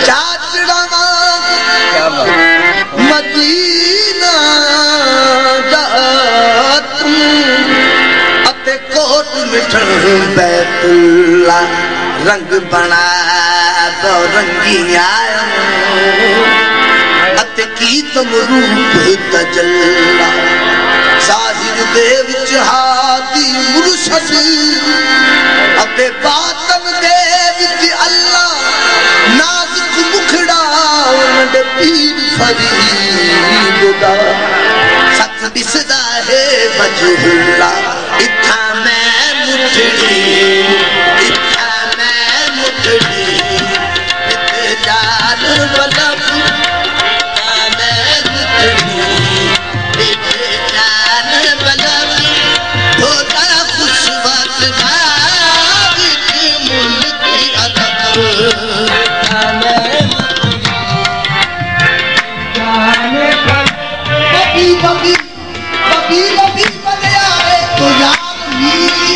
चाचड़ा Medina जातू अते coat Mithan Baitullah रंग बना तो रंगी आया अते कीतम रूप तजल्ला जाहिर दे विच हादी मुर्शद अते बातन दे विच अल्लाह नाज़ुक मुखड़ा उनदे पीर फरीद दा सच दिसदा है वजहुल्ला इत्था मैं मुठड़ी इत्था मैं मुठड़ी इत्ते जान वलब इत्था मैं मुठड़ी इत्ते जान वलब होता खुशवत बात मुल्क अदब बबी बबी बबी बने आए तो यार मेरी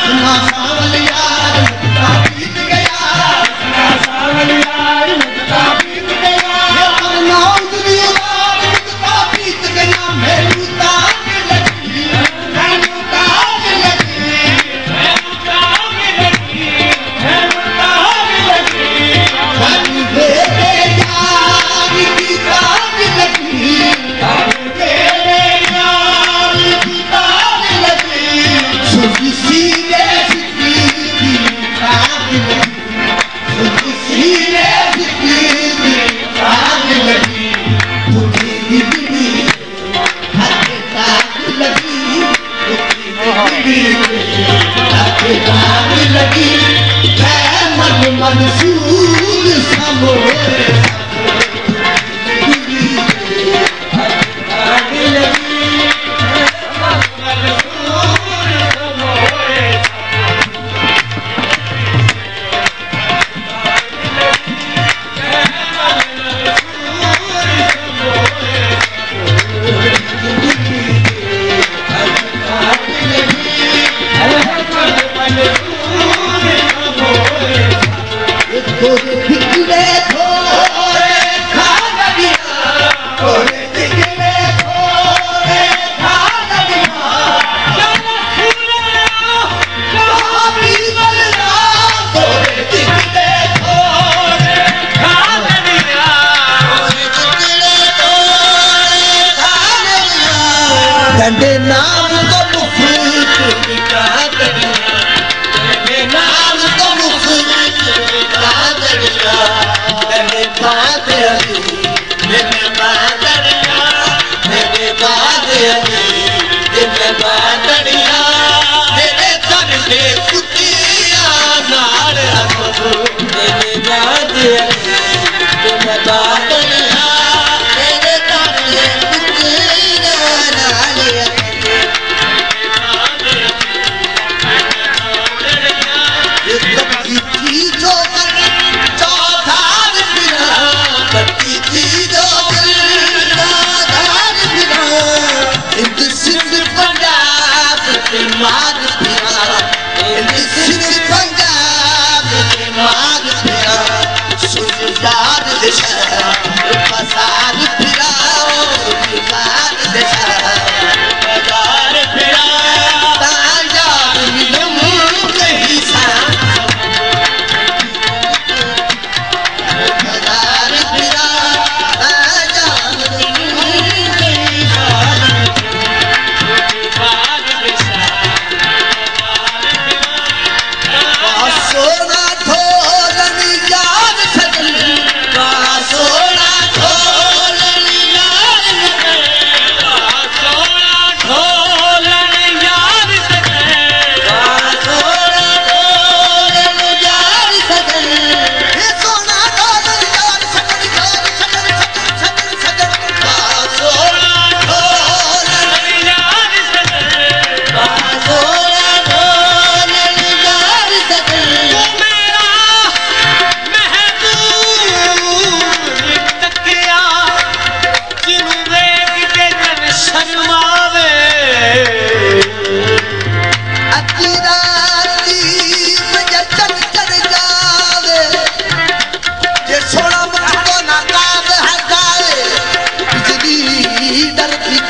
हसना सावल यार मुझका बीत गया सावल यार मुझका बीत गया अपना उजली यार मुझका बीत गया मेरी ताक लगी मेरी ताक लगी मेरी ताक लगी मेरी ताक लगी मेरी बेटे यार की ताक लगी मेरे यार की ताक लगी सुखी सीने की ताक लगी सुखी सीने की ताक लगी तुझे बिगड़ी हद ताक लगी तुझे बिगड़ी हद ताक लगी मैं मन मंसूर समोए तेरे नाम तो मुफ्त बिका दरिया तेरे नाम तो मुफ्त बिका दरिया तेरे बाद अली तेरे बाद दरिया तेरे बाद अली तेरे बाद दरिया तेरे दर दे कुतिया नाल असबू तेरे बाद अली तेरे बाद दरिया तेरे दर दे कुतिया नाल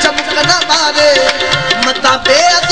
चमक न मारे मता बे